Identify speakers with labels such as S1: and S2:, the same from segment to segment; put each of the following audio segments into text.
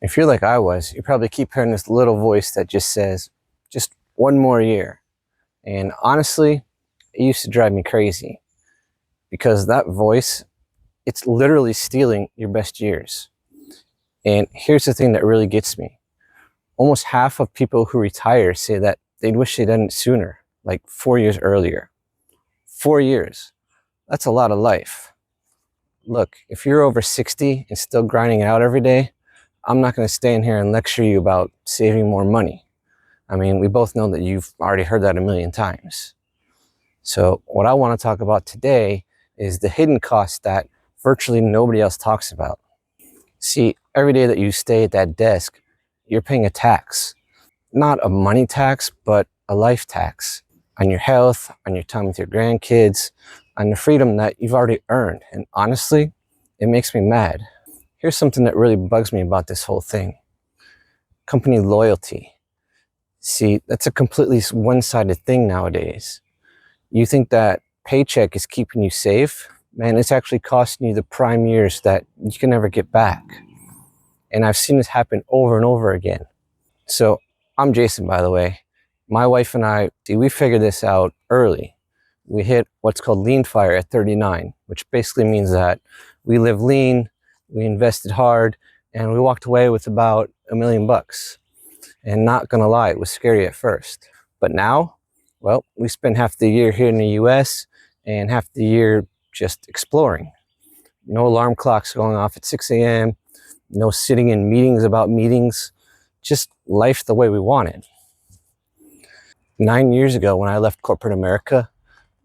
S1: If you're like I was, you probably keep hearing this little voice that just says, just one more year. And honestly, it used to drive me crazy because that voice, it's literally stealing your best years. And here's the thing that really gets me. Almost half of people who retire say that they'd wish they'd done it sooner, like 4 years earlier. 4 years. That's a lot of life. Look, if you're over 60 and still grinding out every day, I'm not going to stay in here and lecture you about saving more money. I mean, we both know that you've already heard that a million times. So what I want to talk about today is the hidden costs that virtually nobody else talks about. See, every day that you stay at that desk, you're paying a tax. Not a money tax, but a life tax on your health, on your time with your grandkids, on the freedom that you've already earned. And honestly, it makes me mad. Here's something that really bugs me about this whole thing. Company loyalty. See, that's a completely one-sided thing nowadays. You think that paycheck is keeping you safe? Man, it's actually costing you the prime years that you can never get back. And I've seen this happen over and over again. So I'm Jason, by the way. My wife and I, we figured this out early. We hit what's called lean fire at 39, which basically means that we live lean, we invested hard, and we walked away with about $1 million. And not gonna lie, it was scary at first. But now, well, we spend half the year here in the US and half the year just exploring. No alarm clocks going off at 6 a.m., no sitting in meetings about meetings, just life the way we want it. 9 years ago when I left corporate America,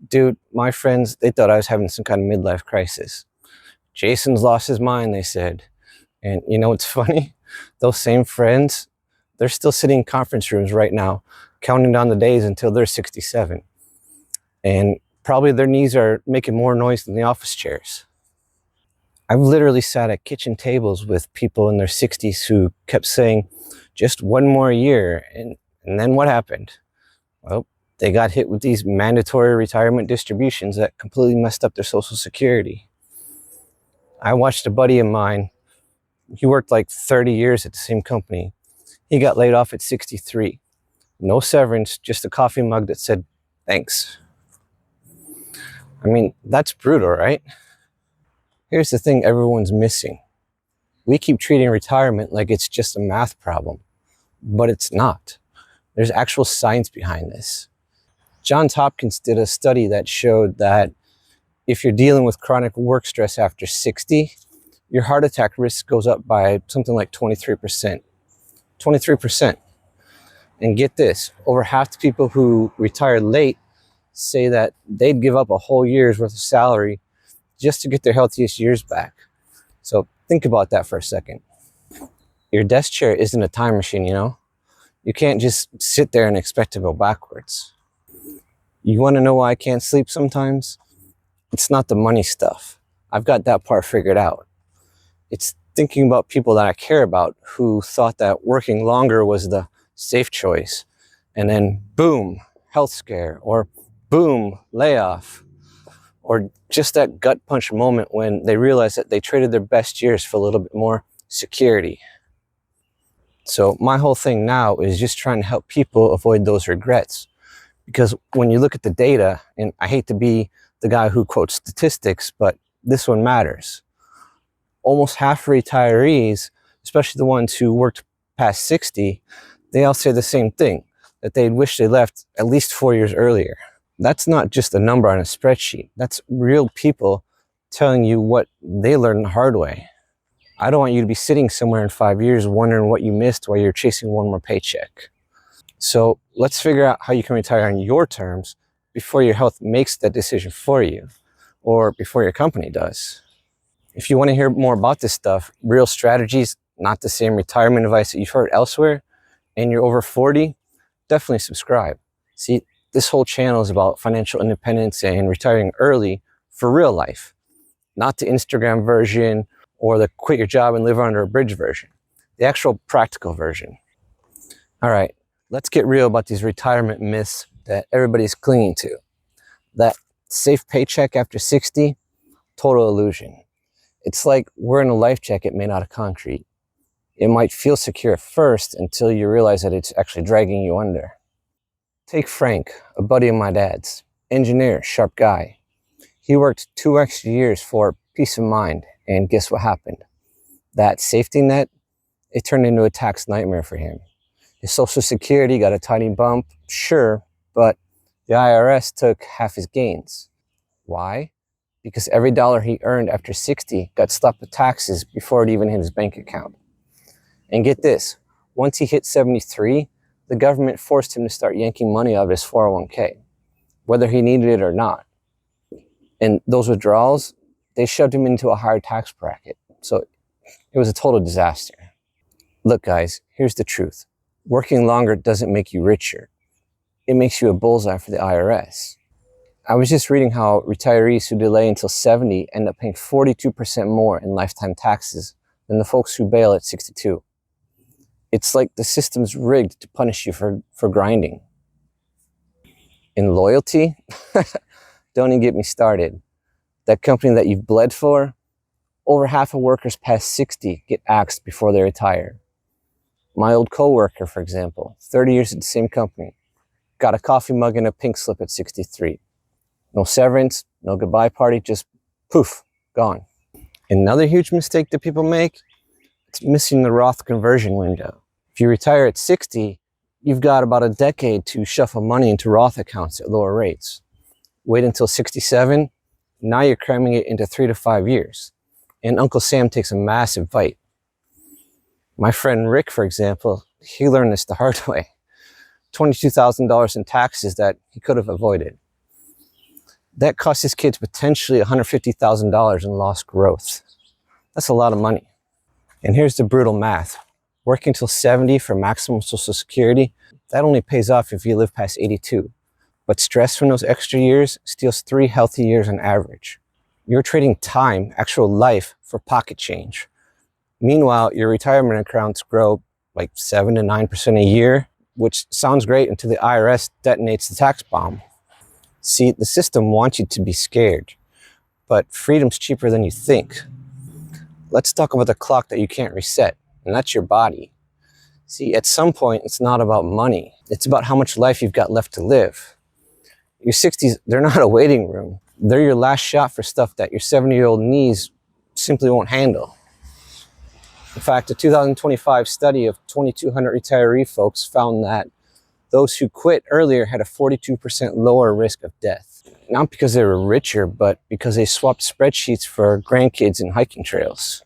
S1: dude, my friends, they thought I was having some kind of midlife crisis. Jason's lost his mind, they said. And you know what's funny? Those same friends, they're still sitting in conference rooms right now, counting down the days until they're 67. And probably their knees are making more noise than the office chairs. I've literally sat at kitchen tables with people in their 60s who kept saying, just one more year. And then what happened? Well, they got hit with these mandatory retirement distributions that completely messed up their Social Security. I watched a buddy of mine, he worked like 30 years at the same company. He got laid off at 63. No severance, just a coffee mug that said, thanks. I mean, that's brutal, right? Here's the thing everyone's missing. We keep treating retirement like it's just a math problem, but it's not. There's actual science behind this. Johns Hopkins did a study that showed that if you're dealing with chronic work stress after 60, your heart attack risk goes up by something like 23%. 23%. And get this, over half the people who retire late say that they'd give up a whole year's worth of salary just to get their healthiest years back. So think about that for a second. Your desk chair isn't a time machine, you know? You can't just sit there and expect to go backwards. You want to know why I can't sleep sometimes? It's not the money stuff. I've got that part figured out. It's thinking about people that I care about who thought that working longer was the safe choice. And then boom, health scare, or boom, layoff. Or just that gut punch moment when they realize that they traded their best years for a little bit more security. So my whole thing now is just trying to help people avoid those regrets. Because when you look at the data, and I hate to be the guy who quotes statistics, but this one matters. Almost half retirees, especially the ones who worked past 60, they all say the same thing, that they'd wish they left at least 4 years earlier. That's not just a number on a spreadsheet. That's real people telling you what they learned the hard way. I don't want you to be sitting somewhere in 5 years wondering what you missed while you're chasing one more paycheck. So let's figure out how you can retire on your terms before your health makes that decision for you, or before your company does. If you want to hear more about this stuff, real strategies, not the same retirement advice that you've heard elsewhere, and you're over 40, definitely subscribe. See, this whole channel is about financial independence and retiring early for real life, not the Instagram version or the quit your job and live under a bridge version, the actual practical version. All right, let's get real about these retirement myths that everybody's clinging to. That safe paycheck after 60, total illusion. It's like wearing a life jacket made out of concrete. It might feel secure at first until you realize that it's actually dragging you under. Take Frank, a buddy of my dad's, engineer, sharp guy. He worked 2 extra years for peace of mind, and guess what happened? That safety net, it turned into a tax nightmare for him. His Social Security got a tiny bump, sure, but the IRS took half his gains. Why? Because every dollar he earned after 60 got slapped with taxes before it even hit his bank account. And get this, once he hit 73, the government forced him to start yanking money out of his 401k, whether he needed it or not. And those withdrawals, they shoved him into a higher tax bracket. So it was a total disaster. Look, guys, here's the truth. Working longer doesn't make you richer. It makes you a bullseye for the IRS. I was just reading how retirees who delay until 70 end up paying 42% more in lifetime taxes than the folks who bail at 62. It's like the system's rigged to punish you for grinding. In loyalty, don't even get me started. That company that you've bled for, over half of workers past 60 get axed before they retire. My old coworker, for example, 30 years at the same company, got a coffee mug and a pink slip at 63. No severance, no goodbye party, just poof, gone. Another huge mistake that people make, it's missing the Roth conversion window. If you retire at 60, you've got about a decade to shuffle money into Roth accounts at lower rates. Wait until 67, now you're cramming it into 3 to 5 years. And Uncle Sam takes a massive bite. My friend Rick, for example, he learned this the hard way. $22,000 in taxes that he could have avoided. That cost his kids potentially $150,000 in lost growth. That's a lot of money. And here's the brutal math. Working till 70 for maximum Social Security, that only pays off if you live past 82. But stress from those extra years steals 3 healthy years on average. You're trading time, actual life, for pocket change. Meanwhile, your retirement accounts grow like 7 to 9% a year, which sounds great until the IRS detonates the tax bomb. See, the system wants you to be scared, but freedom's cheaper than you think. Let's talk about the clock that you can't reset, and that's your body. See, at some point, it's not about money. It's about how much life you've got left to live. Your 60s, they're not a waiting room. They're your last shot for stuff that your 70-year-old knees simply won't handle. In fact, a 2025 study of 2,200 retiree folks found that those who quit earlier had a 42% lower risk of death. Not because they were richer, but because they swapped spreadsheets for grandkids and hiking trails.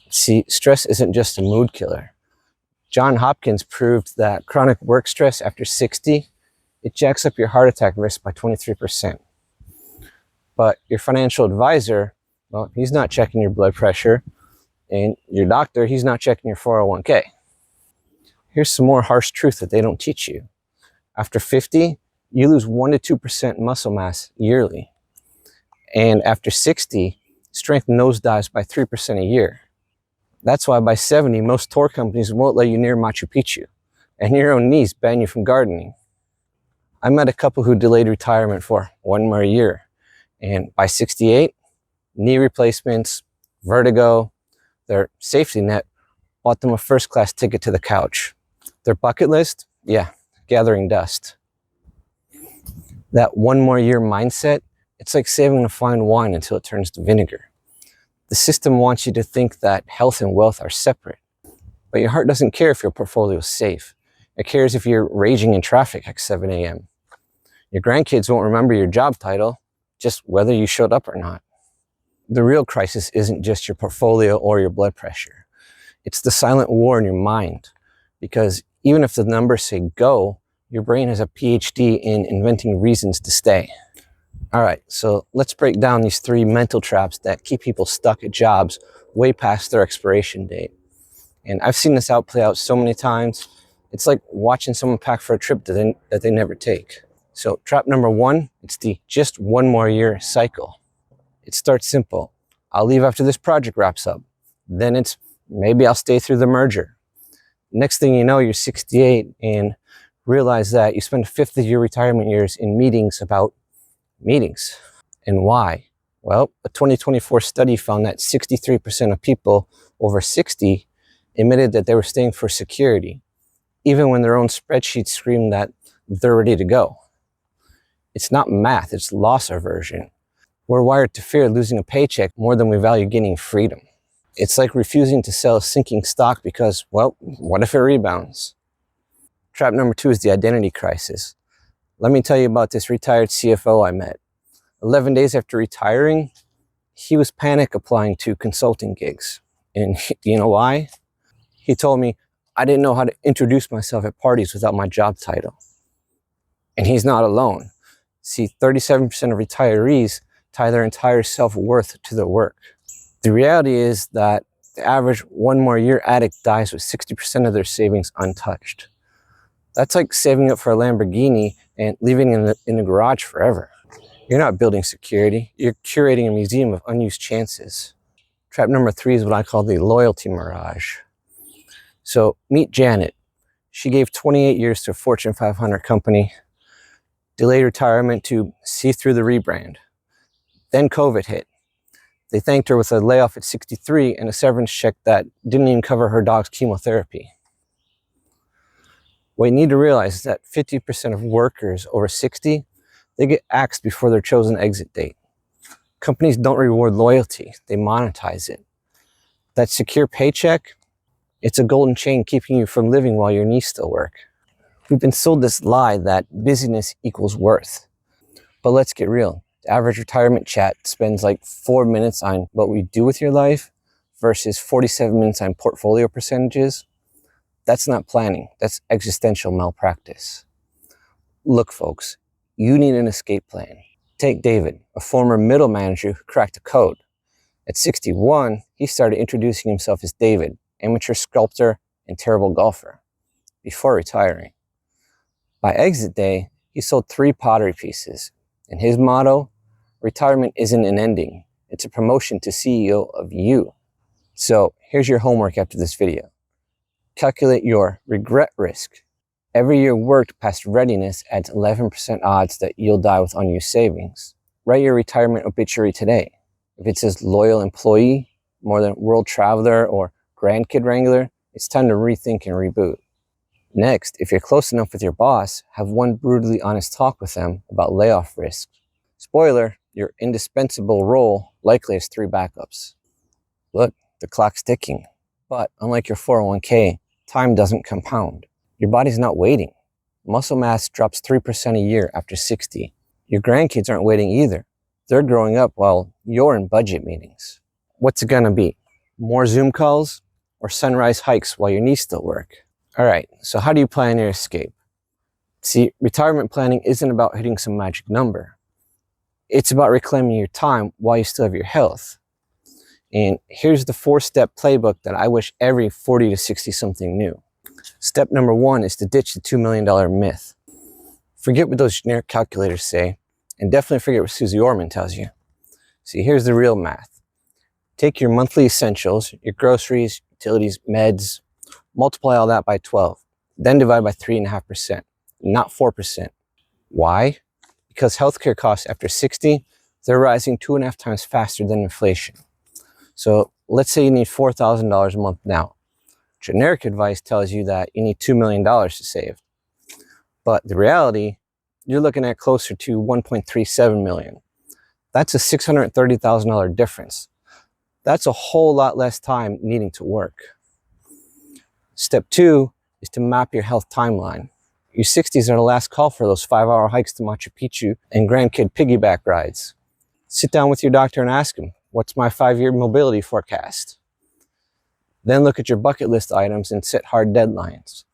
S1: See, stress isn't just a mood killer. John Hopkins proved that chronic work stress after 60, it jacks up your heart attack risk by 23%. But your financial advisor, well, he's not checking your blood pressure, and your doctor, he's not checking your 401k. Here's some more harsh truth that they don't teach you. After 50, you lose 1 to 2% muscle mass yearly. And after 60, strength nosedives by 3% a year. That's why by 70, most tour companies won't let you near Machu Picchu, and your own knees ban you from gardening. I met a couple who delayed retirement for 1 more year, and by 68, knee replacements, vertigo, their safety net bought them a first-class ticket to the couch. Their bucket list, yeah, gathering dust. That 1 more year mindset, it's like saving a fine wine until it turns to vinegar. The system wants you to think that health and wealth are separate, but your heart doesn't care if your portfolio is safe. It cares if you're raging in traffic at 7 a.m. Your grandkids won't remember your job title, just whether you showed up or not. The real crisis isn't just your portfolio or your blood pressure. It's the silent war in your mind, because even if the numbers say go, your brain has a PhD in inventing reasons to stay. All right, so let's break down these 3 mental traps that keep people stuck at jobs way past their expiration date. And I've seen this play out so many times. It's like watching someone pack for a trip that they never take. So trap number 1, it's the just 1 more year cycle. It starts simple. I'll leave after this project wraps up. Then it's maybe I'll stay through the merger. Next thing you know, you're 68 and realize that you spend 1/5 of your retirement years in meetings about meetings. And why? Well, a 2024 study found that 63% of people over 60 admitted that they were staying for security, even when their own spreadsheets screamed that they're ready to go. It's not math, it's loss aversion. We're wired to fear losing a paycheck more than we value gaining freedom. It's like refusing to sell a sinking stock because, well, what if it rebounds? Trap number 2 is the identity crisis. Let me tell you about this retired CFO I met. 11 days after retiring, he was panic applying to consulting gigs. And you know why? He told me, I didn't know how to introduce myself at parties without my job title. And he's not alone. See, 37% of retirees tie their entire self-worth to their work. The reality is that the average 1 more year addict dies with 60% of their savings untouched. That's like saving up for a Lamborghini and leaving it in the garage forever. You're not building security, you're curating a museum of unused chances. Trap number 3 is what I call the loyalty mirage. So meet Janet. She gave 28 years to a Fortune 500 company, delayed retirement to see through the rebrand. Then COVID hit. They thanked her with a layoff at 63 and a severance check that didn't even cover her dog's chemotherapy. What you need to realize is that 50% of workers over 60, they get axed before their chosen exit date. Companies don't reward loyalty, they monetize it. That secure paycheck, it's a golden chain keeping you from living while your knees still work. We've been sold this lie that busyness equals worth. But let's get real. The average retirement chat spends like 4 minutes on what we do with your life versus 47 minutes on portfolio percentages. That's not planning, that's existential malpractice. Look, folks, you need an escape plan. Take David, a former middle manager who cracked the code. At 61, he started introducing himself as David, amateur sculptor and terrible golfer, before retiring. By exit day, he sold 3 pottery pieces, and his motto, retirement isn't an ending, it's a promotion to CEO of you. So here's your homework after this video. Calculate your regret risk. Every year worked past readiness adds 11% odds that you'll die with unused savings. Write your retirement obituary today. If it says loyal employee, more than world traveler, or grandkid wrangler, it's time to rethink and reboot. Next, if you're close enough with your boss, have one brutally honest talk with them about layoff risk. Spoiler, your indispensable role likely has 3 backups. Look, the clock's ticking. But unlike your 401k, time doesn't compound. Your body's not waiting. Muscle mass drops 3% a year after 60. Your grandkids aren't waiting either. They're growing up while you're in budget meetings. What's it gonna be? More Zoom calls or sunrise hikes while your knees still work? All right, so how do you plan your escape? See, retirement planning isn't about hitting some magic number. It's about reclaiming your time while you still have your health. And here's the 4-step playbook that I wish every 40 to 60 something knew. Step number 1 is to ditch the $2 million myth. Forget what those generic calculators say, and definitely forget what Susie Orman tells you. See, here's the real math. Take your monthly essentials, your groceries, utilities, meds, multiply all that by 12, then divide by 3.5%, not 4%. Why? Because healthcare costs after 60, they're rising 2.5 times faster than inflation. So let's say you need $4,000 a month now. Generic advice tells you that you need $2 million to save. But the reality, you're looking at closer to 1.37 million. That's a $630,000 difference. That's a whole lot less time needing to work. Step 2 is to map your health timeline. Your 60s are the last call for those 5-hour hikes to Machu Picchu and grandkid piggyback rides. Sit down with your doctor and ask him, what's my 5-year mobility forecast? Then look at your bucket list items and set hard deadlines.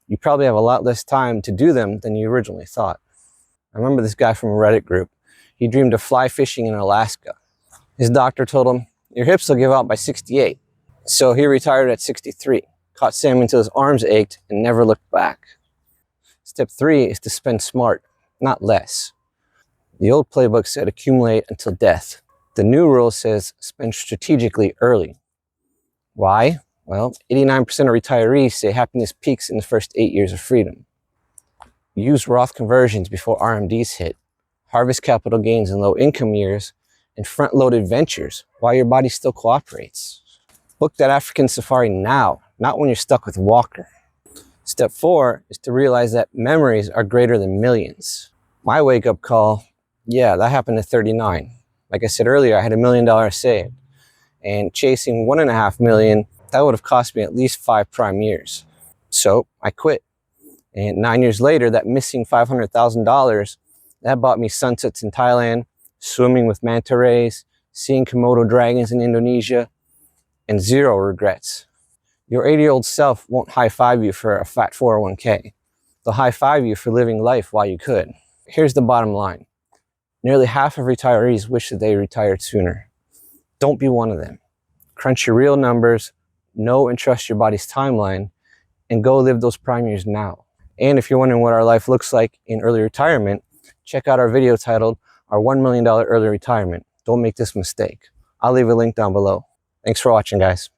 S1: You probably have a lot less time to do them than you originally thought. I remember this guy from a Reddit group. He dreamed of fly fishing in Alaska. His doctor told him, your hips will give out by 68. So he retired at 63, caught salmon until his arms ached and never looked back. Step 3 is to spend smart, not less. The old playbook said accumulate until death. The new rule says spend strategically early. Why? Well, 89% of retirees say happiness peaks in the first 8 years of freedom. Use Roth conversions before RMDs hit. Harvest capital gains in low income years and front-loaded ventures while your body still cooperates. Book that African safari now, not when you're stuck with a walker. Step 4 is to realize that memories are greater than millions. My wake-up call, yeah, that happened at 39. Like I said earlier, I had $1 million saved. And chasing $1.5 million, that would have cost me at least 5 prime years. So I quit. And 9 years later, that missing $500,000, that bought me sunsets in Thailand, swimming with manta rays, seeing Komodo dragons in Indonesia, and 0 regrets. Your 80-year-old self won't high-five you for a fat 401k. They'll high-five you for living life while you could. Here's the bottom line. Nearly half of retirees wish that they retired sooner. Don't be one of them. Crunch your real numbers, know and trust your body's timeline, and go live those prime years now. And if you're wondering what our life looks like in early retirement, check out our video titled, Our $1 Million Early Retirement. Don't make this mistake. I'll leave a link down below. Thanks for watching, guys.